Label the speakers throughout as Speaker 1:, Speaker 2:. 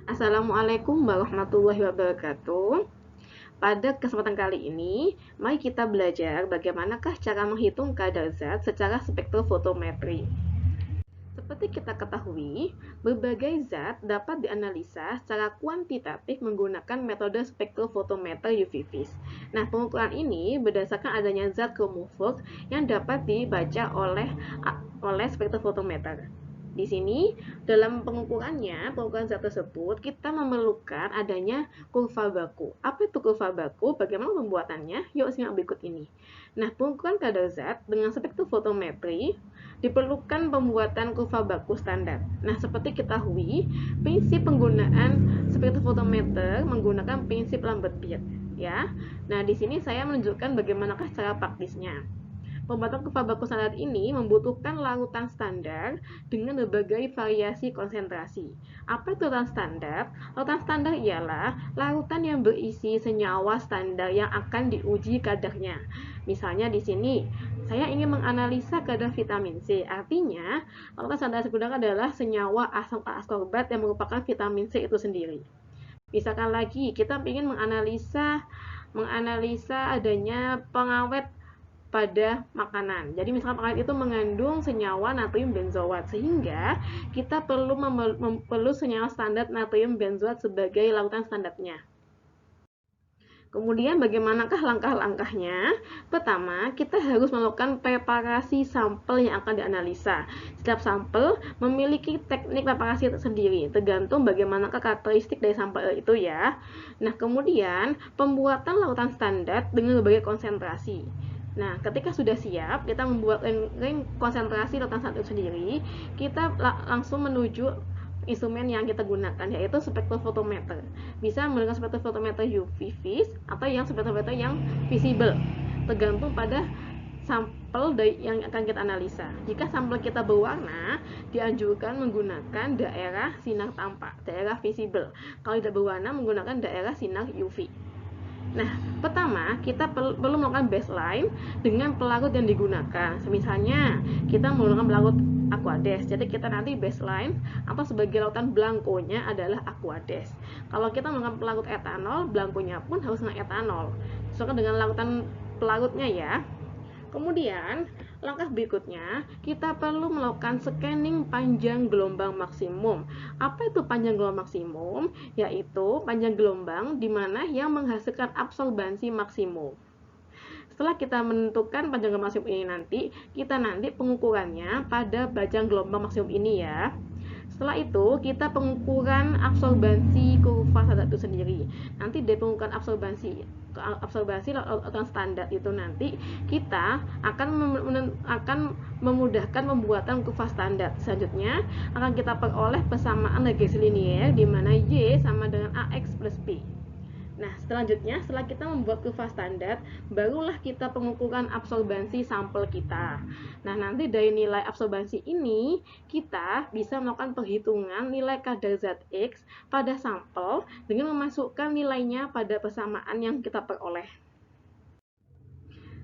Speaker 1: Assalamualaikum warahmatullahi wabarakatuh. Pada kesempatan kali ini, mari kita belajar bagaimanakah cara menghitung kadar zat secara spektrofotometri. Seperti kita ketahui, berbagai zat dapat dianalisa secara kuantitatif menggunakan metode spektrofotometer UV-Vis. Nah, pengukuran ini berdasarkan adanya zat kromofos yang dapat dibaca oleh spektrofotometer. Di sini, dalam pengukuran zat tersebut, kita memerlukan adanya kurva baku. Apa itu kurva baku? Bagaimana pembuatannya? Yuk simak berikut ini. Nah, pengukuran kadar zat dengan spektrofotometri diperlukan pembuatan kurva baku standar. Nah, seperti kita ketahui, prinsip penggunaan spektrofotometer menggunakan prinsip Lambert-Beer, ya. Nah, di sini saya menunjukkan bagaimanakah cara praktisnya. Pembuatan kurva baku standar ini membutuhkan larutan standar dengan berbagai variasi konsentrasi. Apa itu larutan standar? Larutan standar ialah larutan yang berisi senyawa standar yang akan diuji kadarnya. Misalnya di sini, saya ingin menganalisa kadar vitamin C. Artinya, larutan standar sekunder adalah senyawa asam askorbat yang merupakan vitamin C itu sendiri. Misalkan lagi, kita ingin menganalisa adanya pengawet pada makanan. Jadi misalkan makanan itu mengandung senyawa natrium benzoat, sehingga kita perlu senyawa standar natrium benzoat sebagai larutan standarnya. Kemudian bagaimanakah langkah-langkahnya? Pertama, kita harus melakukan preparasi sampel yang akan dianalisa. Setiap sampel memiliki teknik preparasi tersendiri, tergantung bagaimanakah karakteristik dari sampel itu ya. Nah, kemudian pembuatan larutan standar dengan berbagai konsentrasi. Nah, ketika sudah siap, kita membuat ring konsentrasi larutan standar itu sendiri, kita langsung menuju instrumen yang kita gunakan, yaitu spektrofotometer. Bisa menggunakan spektrofotometer UV-Vis atau yang spektrofotometer yang visible, tergantung pada sampel yang akan kita analisa. Jika sampel kita berwarna, dianjurkan menggunakan daerah sinar tampak, daerah visible. Kalau tidak berwarna, menggunakan daerah sinar UV. Nah, pertama kita perlu melakukan baseline dengan pelarut yang digunakan. Misalnya, kita menggunakan pelarut Aquades. Jadi kita nanti baseline atau sebagai larutan blankonya adalah Aquades. Kalau kita menggunakan pelarut etanol, blankonya pun harus dengan etanol. Sesuaikan dengan larutan pelarutnya ya. Kemudian, langkah berikutnya, kita perlu melakukan scanning panjang gelombang maksimum. Apa itu panjang gelombang maksimum? Yaitu panjang gelombang di mana yang menghasilkan absorbansi maksimum. Setelah kita menentukan panjang gelombang maksimum ini kita nanti pengukurannya pada panjang gelombang maksimum ini ya. Setelah itu, kita pengukuran absorbansi kurva standar itu sendiri. Nanti dari pengukuran absorbansi larutan standar itu nanti kita akan memudahkan pembuatan kurva standar. Selanjutnya akan kita peroleh persamaan regresi linier di mana Y sama dengan AX plus B. Nah, selanjutnya setelah kita membuat kurva standar, barulah kita pengukuran absorbansi sampel kita. Nah, nanti dari nilai absorbansi ini, kita bisa melakukan perhitungan nilai kadar zat X pada sampel dengan memasukkan nilainya pada persamaan yang kita peroleh.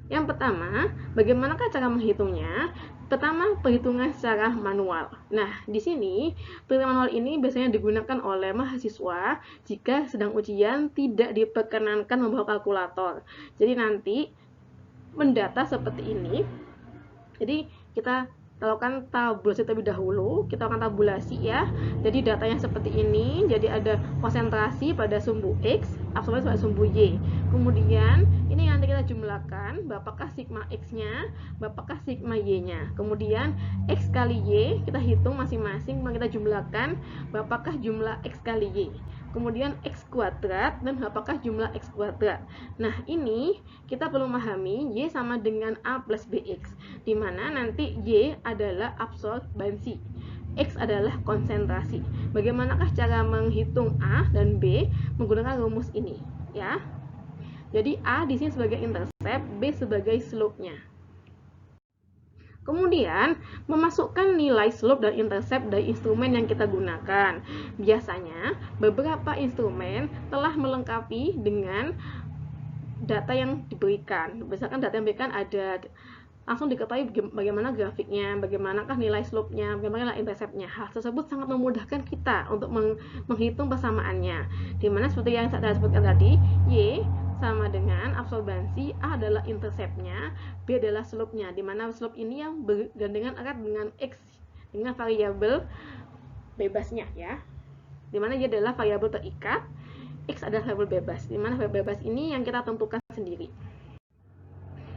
Speaker 1: Yang pertama, bagaimanakah cara menghitungnya? Pertama, perhitungan secara manual. Nah, di sini perhitungan manual ini biasanya digunakan oleh mahasiswa jika sedang ujian tidak diperkenankan membawa kalkulator. Jadi nanti mendata seperti ini. Jadi kita lakukan tabulasi terlebih dahulu. Kita lakukan tabulasi ya. Jadi datanya seperti ini. Jadi ada konsentrasi pada sumbu X, absorbansi pada sumbu Y. Kemudian ini nanti kita jumlahkan berapakah sigma X-nya, berapakah sigma Y-nya. Kemudian X kali Y kita hitung masing-masing, kita jumlahkan berapakah jumlah X kali Y. Kemudian X kuadrat dan berapakah jumlah X kuadrat. Nah, ini kita perlu memahami Y sama dengan A plus BX, di mana nanti Y adalah absorbansi, X adalah konsentrasi. Bagaimanakah cara menghitung A dan B? Menggunakan rumus ini, ya. Jadi A di sini sebagai intercept, B sebagai slope-nya. Kemudian, memasukkan nilai slope dan intercept dari instrumen yang kita gunakan. Biasanya, beberapa instrumen telah melengkapi dengan data yang diberikan. Misalkan data yang diberikan ada langsung diketahui bagaimana grafiknya, bagaimanakah nilai slope-nya, bagaimana nilai intercept-nya. Hal tersebut sangat memudahkan kita untuk menghitung persamaannya. Dimana seperti yang saya sebutkan tadi, Y sama dengan absorbansi, A adalah intercept-nya, B adalah slope-nya. Dimana slope ini yang bergandengan erat dengan X, dengan variabel bebasnya ya. Dimana Y adalah variabel terikat, X adalah variabel bebas. Dimana variabel bebas ini yang kita tentukan sendiri.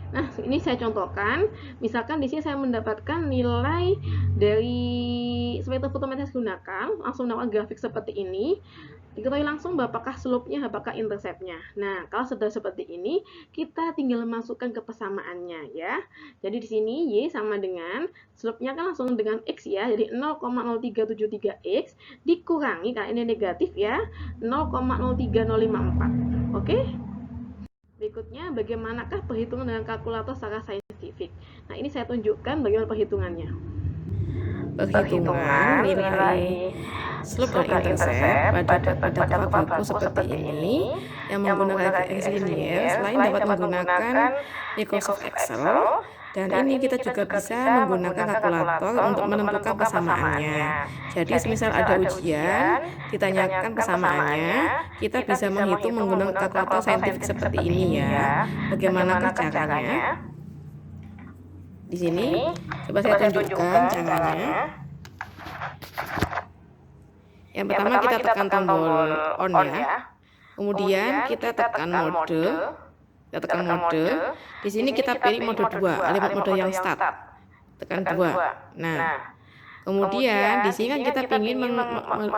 Speaker 1: Nah, ini saya contohkan, misalkan di sini saya mendapatkan nilai dari spektrometer fotometris gunakan, langsung mendapatkan grafik seperti ini, diketahui langsung apakah slope-nya, apakah intercept-nya. Nah, kalau sudah seperti ini, kita tinggal masukkan ke persamaannya ya. Jadi di sini Y sama dengan slope-nya kan langsung dengan X ya, jadi 0,0373X dikurangi, karena ini negatif ya, 0,03054. Oke? Berikutnya, bagaimanakah perhitungan dengan kalkulator secara saintifik? Nah, ini saya tunjukkan bagaimana perhitungannya.
Speaker 2: Perhitungan nilai slope dan intercept pada baku seperti ini yang menggunakan X linear, selain dapat menggunakan Microsoft Excel, dan ini kita juga bisa menggunakan kalkulator untuk menentukan persamaannya. Jadi semisal ada ujian, ditanyakan persamaannya, kita bisa menghitung menggunakan kalkulator saintifik seperti ini ya. Bagaimanakah caranya? Di sini coba saya tunjukkan caranya. Yang pertama kita tekan tombol on ya. Kemudian kita tekan mode. Kita tekan mode. Di sini kita pilih mode 2, alimat mode yang start. Tekan 2. Nah, kemudian di sini kan kita ingin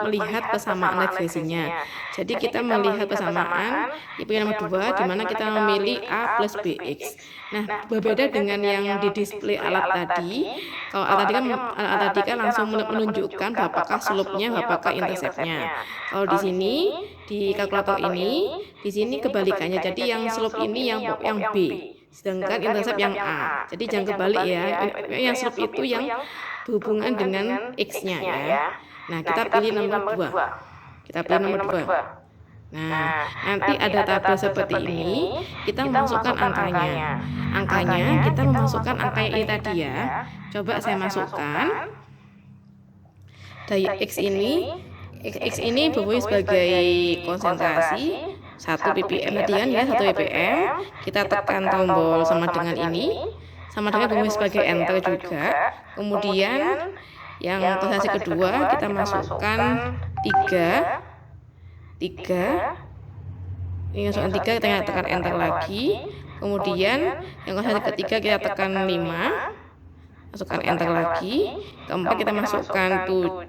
Speaker 2: melihat persamaan regresinya. Jadi kita melihat persamaan di pilihan nomor 2 di mana kita memilih A plus BX. Nah, berbeda dengan yang di display alat tadi. Kalau alat tadi kan langsung menunjukkan apakah slope-nya, apakah intercept-nya. Kalau di sini di kalkulator ini, di sini kebalikannya. Jadi yang slope ini yang B, sedangkan intercept yang A. Jadi jangan kebalik ya. Yang slope itu yang berhubungan dengan X-nya ya. Nah, kita pilih nomor 2. Kita pilih nomor 2. Nah, nanti ada tabel seperti ini, kita memasukkan angkanya. Angkanya kita memasukkan angka ini tadi ya. Coba saya masukkan. Daya X ini berfungsi sebagai konsentrasi 1 ppm tadi kan ya, 1 ppm. Kita tekan tombol sama dengan ini. Sama dengan berfungsi sebagai enter juga. Kemudian yang konsentrasi kedua kita masukkan 3. Ini masukkan 3, kita tekan enter lagi. Kemudian yang konsentrasi ketiga kita tekan 5, masukkan enter lagi. Keempat kita masukkan 7,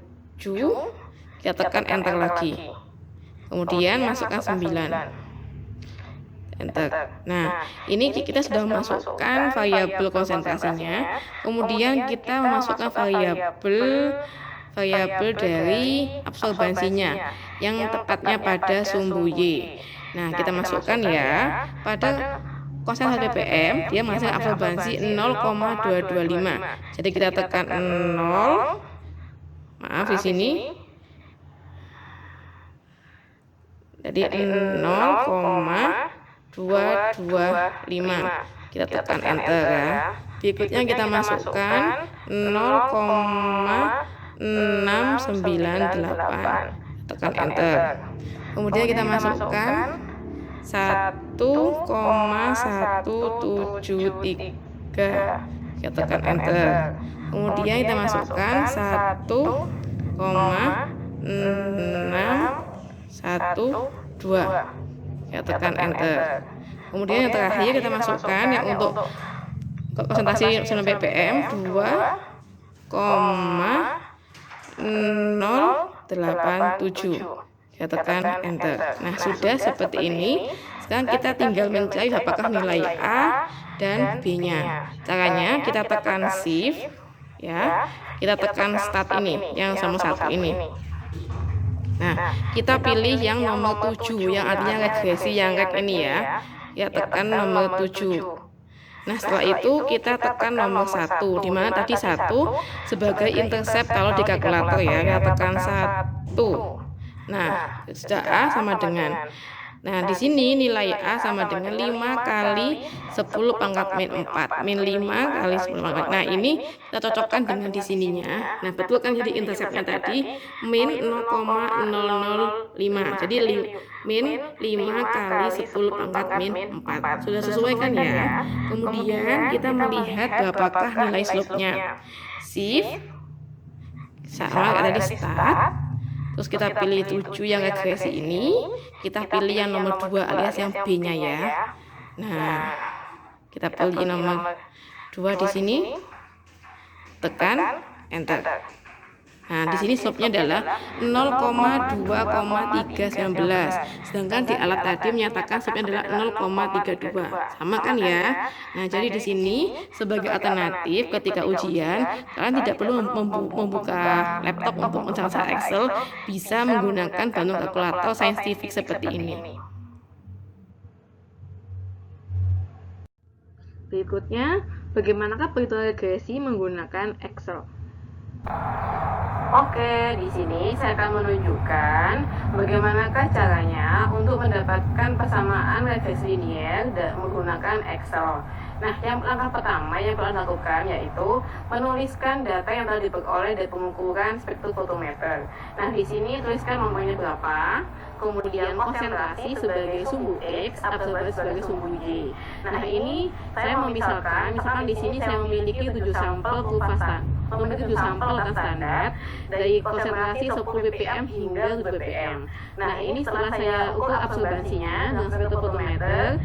Speaker 2: kita tekan enter lagi. Kemudian masukkan 9, enter. Nah, ini kita sudah memasukkan variabel konsentrasinya. Kemudian kita memasukkan variabel dari absorbansinya yang tepatnya pada sumbu Y. Nah, kita masukkan ya, pada konsentrasi ppm dia menghasilkan absorbansi 0,225. Jadi kita tekan 0. Maaf di sini. Jadi 0,225. Kita tekan enter ya. Berikutnya kita masukkan 0,698. Tekan enter. Kemudian kita masukkan 1,173. Kita tekan enter. Kemudian kita masukkan 1,612. Kita tekan enter. Kemudian yang terakhir kita masukkan yang untuk konsentrasi 9 ppm 2,087. Kita tekan enter. Nah, sudah seperti ini. Sekarang kita tinggal mencari apakah nilai A dan B-nya. Caranya kita tekan shift ya. Kita tekan start ini yang sama satu ini. Nah, kita pilih yang nomor 7 yang artinya regresi yang reg ini ya. Ya, tekan nomor 7. Nah, setelah itu kita tekan nomor 1, di mana tadi 1 sebagai intercept kalau di kalkulator ya. Kita tekan 1. Nah, sudah A sama dengan Nah, di sini nilai A sama dengan 5 kali 10 pangkat min 4. Min 5 kali 10 pangkat. Nah, ini kita cocokkan dengan di sininya. Nah, betul kan, jadi interseptnya tadi min 0,005. Jadi min 5 kali 10 pangkat min 4. Sudah sesuai kan ya? Kemudian kita melihat apakah nilai slope-nya. Shift sama kayak tadi start. Terus kita pilih 7 yang regresi ini, kita pilih yang nomor 2 alias yang B-nya ya. Nah, kita pilih nomor 2 di sini, tekan enter. Nah, di sini slope-nya adalah 0,2,319. Sedangkan di alat tadi menyatakan slope-nya adalah 0,32. Sama kan ya? Nah, jadi di sini sebagai alternatif ketika ujian, kalian tidak perlu membuka laptop untuk mencari Excel, bisa menggunakan Bandung kalkulator saintifik seperti ini.
Speaker 1: Berikutnya, bagaimanakah perhitungan regresi menggunakan Excel? Oke, di sini saya akan menunjukkan bagaimanakah caranya untuk mendapatkan persamaan regresi linier menggunakan Excel. Nah, yang langkah pertama yang perlu dilakukan yaitu menuliskan data yang telah diperoleh dari pengukuran spektrofotometer. Nah, di sini tuliskan nomornya berapa, kemudian konsentrasi sebagai sumbu X, absorbensi sebagai sumbu Y. Nah, ini saya misalkan di sini saya memiliki 7 sampel kurva memiliki 7 sampel data standar dari konsentrasi 10 ppm hingga 7 ppm. Nah, ini setelah saya ukur absorbensinya dengan spektrofotometer,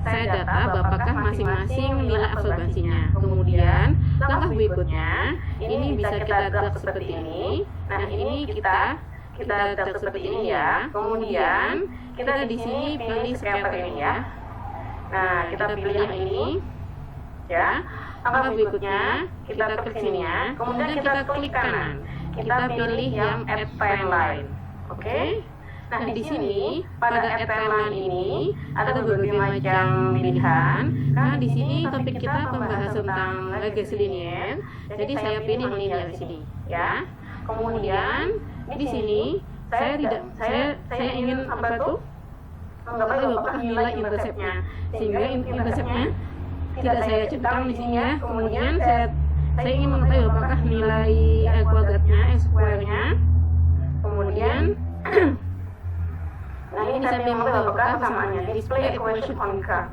Speaker 1: saya data apakah masing-masing nilai absorbensinya. Kemudian langkah berikutnya ini bisa kita drag seperti ini. Nah, ini kita drag seperti ini ya. Kemudian kita di sini pilih scatter ini ya. Nah, kita pilih yang ini ya. Langkah berikutnya kita klik sini ya. Kemudian kita klik kanan. Kita pilih yang add timeline. Oke. Nah, di sini pada add timeline ini ada berbagai macam pilihan. Karena di sini topik kita membahas tentang regresi linier. Jadi saya pilih yang linear di sini ya. Kemudian di sini saya ingin mengetahui apakah nilai interseptnya, sehingga interseptnya tidak saya centang di sini ya. Kemudian saya ingin mengetahui apakah nilai kuadratnya, square-nya. Kemudian nah, ini saya ingin mengetahui apakah persamaannya, display equation on graph.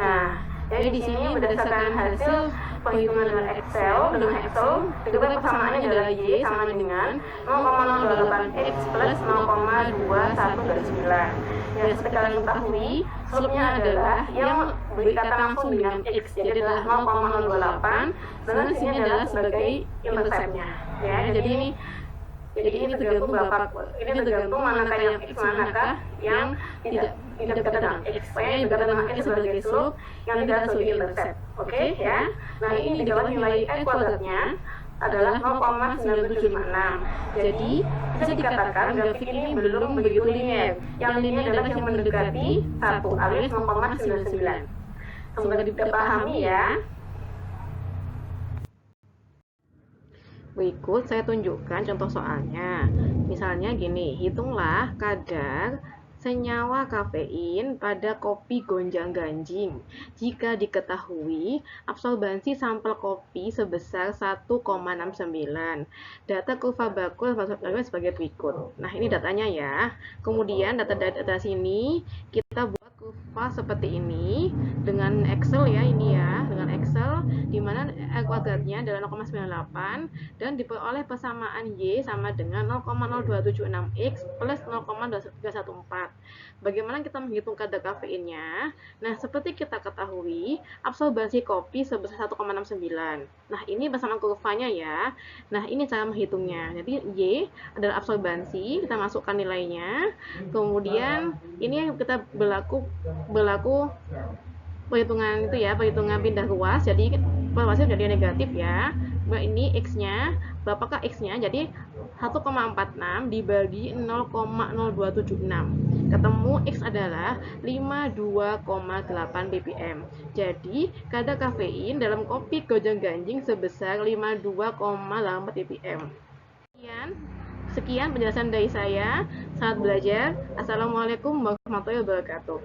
Speaker 1: Nah, jadi di sini berdasarkan hasil perhitungan dengan Excel, diketahui persamaannya adalah Y sama dengan 0,08x plus 0,2129. Ya, seperti kalian ketahui, slope-nya adalah yang berkaitan langsung dengan X, jadi adalah 0,028, sedangkan di sini adalah sebagai intercept-nya. Ya, jadi ini tergantung manakah yang X, manakah yang tidak berkaitan dengan X. Yang berkaitan dengan X sebagai slope, yang tidak sebagai intercept. Oke ya. Nah, ini dijawab nilai X kuadratnya adalah 0,976. Jadi bisa dikatakan grafik ini belum begitu linear. Yang linear adalah yang mendekati 1 alias 0,99. Semoga dipahami ya. Berikut saya tunjukkan contoh soalnya. Misalnya gini, hitunglah kadar senyawa kafein pada kopi gonjang-ganjing jika diketahui absorbensi sampel kopi sebesar 1,69. Data kurva bakul sebagai berikut. Nah, ini datanya ya. Kemudian data sini kita buat kurva seperti ini dengan Excel ya, ini ya, dengan Excel di mana R kuadratnya adalah 0,98 dan diperoleh persamaan Y sama dengan 0,0276x plus 0,2314. Bagaimana kita menghitung kadar kafeinnya? Nah, seperti kita ketahui, absorbensi kopi sebesar 1,69. Nah, ini persamaan kurvanya ya. Nah, ini cara menghitungnya. Jadi Y adalah absorbensi, kita masukkan nilainya. Kemudian ini yang kita berlaku perhitungan itu ya, perhitungan pindah ruas. Jadi ruasnya jadi negatif ya. Ini X-nya, berapakah X-nya? Jadi 1,46 dibagi 0,0276. Ketemu X adalah 52,8 ppm. Jadi kadar kafein dalam kopi gonjang-ganjing sebesar 52,8 ppm. Sekian penjelasan dari saya. Selamat belajar. Assalamualaikum warahmatullahi wabarakatuh.